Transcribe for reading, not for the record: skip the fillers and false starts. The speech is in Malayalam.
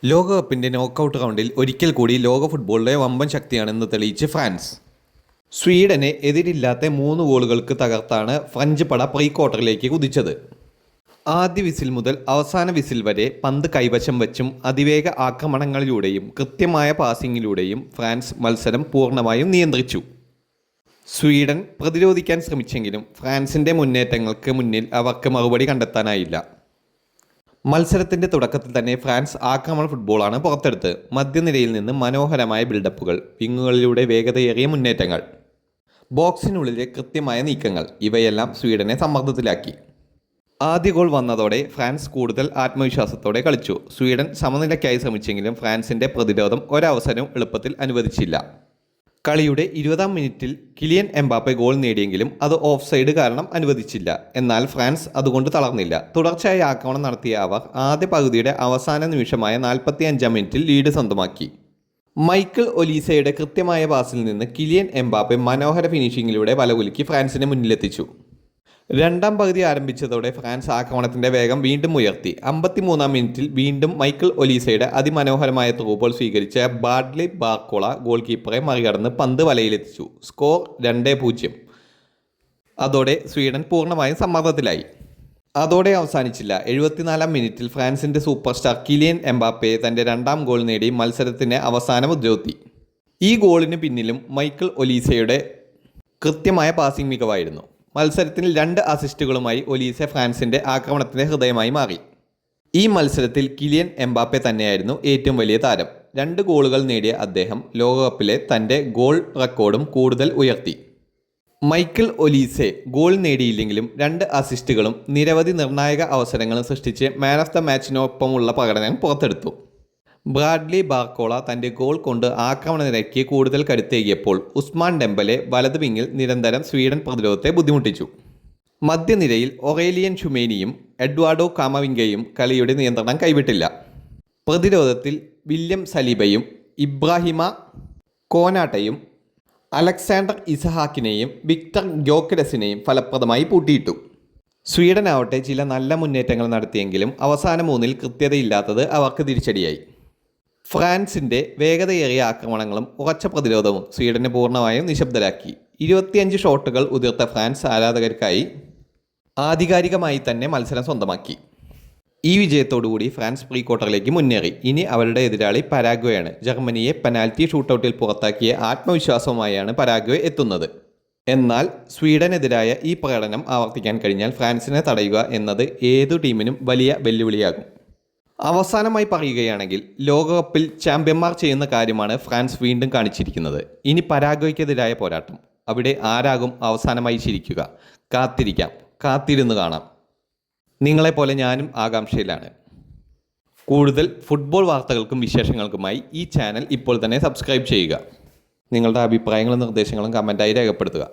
ലോകകപ്പിൻ്റെ നോക്കൌട്ട് റൗണ്ടിൽ ഒരിക്കൽ കൂടി ലോക ഫുട്ബോളിലെ വമ്പൻ ശക്തിയാണെന്ന് തെളിയിച്ച് ഫ്രാൻസ്. സ്വീഡനെ എതിരില്ലാത്ത 3 ഗോളുകൾക്ക് തകർത്താണ് ഫ്രഞ്ച് പട പ്രീ ക്വാർട്ടറിലേക്ക് കുതിച്ചത്. ആദ്യ വിസിൽ മുതൽ അവസാന വിസിൽ വരെ പന്ത് കൈവശം വച്ചും അതിവേഗ ആക്രമണങ്ങളിലൂടെയും കൃത്യമായ പാസിങ്ങിലൂടെയും ഫ്രാൻസ് മത്സരം പൂർണ്ണമായും നിയന്ത്രിച്ചു. സ്വീഡൻ പ്രതിരോധിക്കാൻ ശ്രമിച്ചെങ്കിലും ഫ്രാൻസിൻ്റെ മുന്നേറ്റങ്ങൾക്ക് മുന്നിൽ അവർക്ക് മറുപടി കണ്ടെത്താനായില്ല. മത്സരത്തിൻ്റെ തുടക്കത്തിൽ തന്നെ ഫ്രാൻസ് ആക്രമണ ഫുട്ബോളാണ് പുറത്തെടുത്ത്. മധ്യനിരയിൽ നിന്ന് മനോഹരമായ ബിൽഡപ്പുകൾ, വിങ്ങുകളിലൂടെ വേഗതയേറിയ മുന്നേറ്റങ്ങൾ, ബോക്സിനുള്ളിലെ കൃത്യമായ നീക്കങ്ങൾ, ഇവയെല്ലാം സ്വീഡനെ സമ്മർദ്ദത്തിലാക്കി. ആദ്യ ഗോൾ വന്നതോടെ ഫ്രാൻസ് കൂടുതൽ ആത്മവിശ്വാസത്തോടെ കളിച്ചു. സ്വീഡൻ സമനിലയ്ക്കായി ശ്രമിച്ചെങ്കിലും ഫ്രാൻസിൻ്റെ പ്രതിരോധം ഒരവസരവും എളുപ്പത്തിൽ അനുവദിച്ചില്ല. കളിയുടെ 20-ാം മിനിറ്റിൽ കിലിയൻ എംബാപ്പെ ഗോൾ നേടിയെങ്കിലും അത് ഓഫ് സൈഡ് കാരണം അനുവദിച്ചില്ല. എന്നാൽ ഫ്രാൻസ് അതുകൊണ്ട് തളർന്നില്ല. തുടർച്ചയായി ആക്രമണം നടത്തിയ അവർ ആദ്യ പകുതിയുടെ അവസാന നിമിഷമായ 45-ാം മിനിറ്റിൽ ലീഡ് സ്വന്തമാക്കി. മൈക്കിൾ ഒലീസയുടെ കൃത്യമായ പാസിൽ നിന്ന് കിലിയൻ എംബാപ്പെ മനോഹര ഫിനിഷിങ്ങിലൂടെ വലകുലുക്കി ഫ്രാൻസിനെ മുന്നിലെത്തിച്ചു. രണ്ടാം പകുതി ആരംഭിച്ചതോടെ ഫ്രാൻസ് ആക്രമണത്തിൻ്റെ വേഗം വീണ്ടും ഉയർത്തി. 53-ാം മിനിറ്റിൽ വീണ്ടും മൈക്കിൾ ഒലീസയുടെ അതിമനോഹരമായ ത്രൂ ബോൾ സ്വീകരിച്ച ബ്രാഡ്ലി ബാർക്കോള ഗോൾ കീപ്പറെ മറികടന്ന് പന്ത് വലയിലെത്തിച്ചു. സ്കോർ 2-0. അതോടെ സ്വീഡൻ പൂർണ്ണമായും സമ്മർദ്ദത്തിലായി. അതോടെ അവസാനിച്ചില്ല. 74-ാം മിനിറ്റിൽ ഫ്രാൻസിൻ്റെ സൂപ്പർ സ്റ്റാർ കിലിയൻ എംബാപ്പെ തൻ്റെ 2ാം ഗോൾ നേടി മത്സരത്തിന് അവസാനം ഉദ്യോഗത്തി. ഈ ഗോളിന് പിന്നിലും മൈക്കിൾ ഒലീസയുടെ കൃത്യമായ പാസിംഗ് മികവായിരുന്നു. മത്സരത്തിൽ 2 അസിസ്റ്റുകളുമായി ഒലീസെ ഫ്രാൻസിൻ്റെ ആക്രമണത്തിൻ്റെ ഹൃദയമായി മാറി. ഈ മത്സരത്തിൽ കിലിയൻ എംബാപ്പെ തന്നെയായിരുന്നു ഏറ്റവും വലിയ താരം. 2 ഗോളുകൾ നേടിയ അദ്ദേഹം ലോകകപ്പിലെ തൻ്റെ ഗോൾ റെക്കോർഡും കൂടുതൽ ഉയർത്തി. മൈക്കിൾ ഒലീസെ ഗോൾ നേടിയില്ലെങ്കിലും 2 അസിസ്റ്റുകളും നിരവധി നിർണായക അവസരങ്ങളും സൃഷ്ടിച്ച് മാൻ ഓഫ് ദ മാച്ചിനൊപ്പമുള്ള പ്രകടനം പുറത്തെടുത്തു. ബ്രാഡ്ലി ബാർക്കോള തൻ്റെ ഗോൾ കൊണ്ട് ആക്രമണ നിരയ്ക്ക് കൂടുതൽ കരുത്തേകിയപ്പോൾ ഉസ്മാൻ ഡെംബലെ വലത് വിങ്ങിൽ നിരന്തരം സ്വീഡൻ പ്രതിരോധത്തെ ബുദ്ധിമുട്ടിച്ചു. മധ്യനിരയിൽ ഒറേലിയൻ ഷുമേനിയും എഡ്വാർഡോ കാമവിംഗയും കളിയുടെ നിയന്ത്രണം കൈവിട്ടില്ല. പ്രതിരോധത്തിൽ വില്യം സലീബയും ഇബ്രാഹിമ കോനാട്ടയും അലക്സാണ്ടർ ഇസഹാക്കിനെയും വിക്ടർ ഗ്യോക്കെരസിനെയും ഫലപ്രദമായി പൂട്ടിയിട്ടു. സ്വീഡൻ ആവട്ടെ ചില നല്ല മുന്നേറ്റങ്ങൾ നടത്തിയെങ്കിലും അവസാന 3-ൽ കൃത്യതയില്ലാത്തത് അവർക്ക് തിരിച്ചടിയായി. ഫ്രാൻസിൻ്റെ വേഗതയേറിയ ആക്രമണങ്ങളും ഉറച്ച പ്രതിരോധവും സ്വീഡനെ പൂർണ്ണമായും നിശബ്ദരാക്കി. 25 ഷോട്ടുകൾ ഉതിർത്ത ഫ്രാൻസ് ആരാധകർക്കായി ആധികാരികമായി തന്നെ മത്സരം സ്വന്തമാക്കി. ഈ വിജയത്തോടുകൂടി ഫ്രാൻസ് പ്രീ ക്വാർട്ടറിലേക്ക് മുന്നേറി. ഇനി അവരുടെ എതിരാളി പരാഗ്വേയാണ്. ജർമ്മനിയെ പെനാൽറ്റി ഷൂട്ടൗട്ടിൽ പുറത്താക്കിയ ആത്മവിശ്വാസവുമായാണ് പരാഗ്വേ എത്തുന്നത്. എന്നാൽ സ്വീഡനെതിരായ ഈ പ്രകടനം ആവർത്തിക്കാൻ കഴിഞ്ഞാൽ ഫ്രാൻസിനെ തടയുക എന്നത് ഏതു ടീമിനും വലിയ വെല്ലുവിളിയാകും. അവസാനമായി പറയുകയാണെങ്കിൽ ലോകകപ്പിൽ ചാമ്പ്യന്മാർ ചെയ്യുന്ന കാര്യമാണ് ഫ്രാൻസ് വീണ്ടും കാണിച്ചിരിക്കുന്നത്. ഇനി പരാഗ്വേക്കെതിരായ പോരാട്ടം. അവിടെ ആരാകും അവസാനമായി ചിരിക്കുക? കാത്തിരുന്ന് കാണാം. നിങ്ങളെപ്പോലെ ഞാനും ആകാംക്ഷയിലാണ്. കൂടുതൽ ഫുട്ബോൾ വാർത്തകൾക്കും വിശേഷങ്ങൾക്കുമായി ഈ ചാനൽ ഇപ്പോൾ തന്നെ സബ്സ്ക്രൈബ് ചെയ്യുക. നിങ്ങളുടെ അഭിപ്രായങ്ങളും നിർദ്ദേശങ്ങളും കമൻറ്റായി രേഖപ്പെടുത്തുക.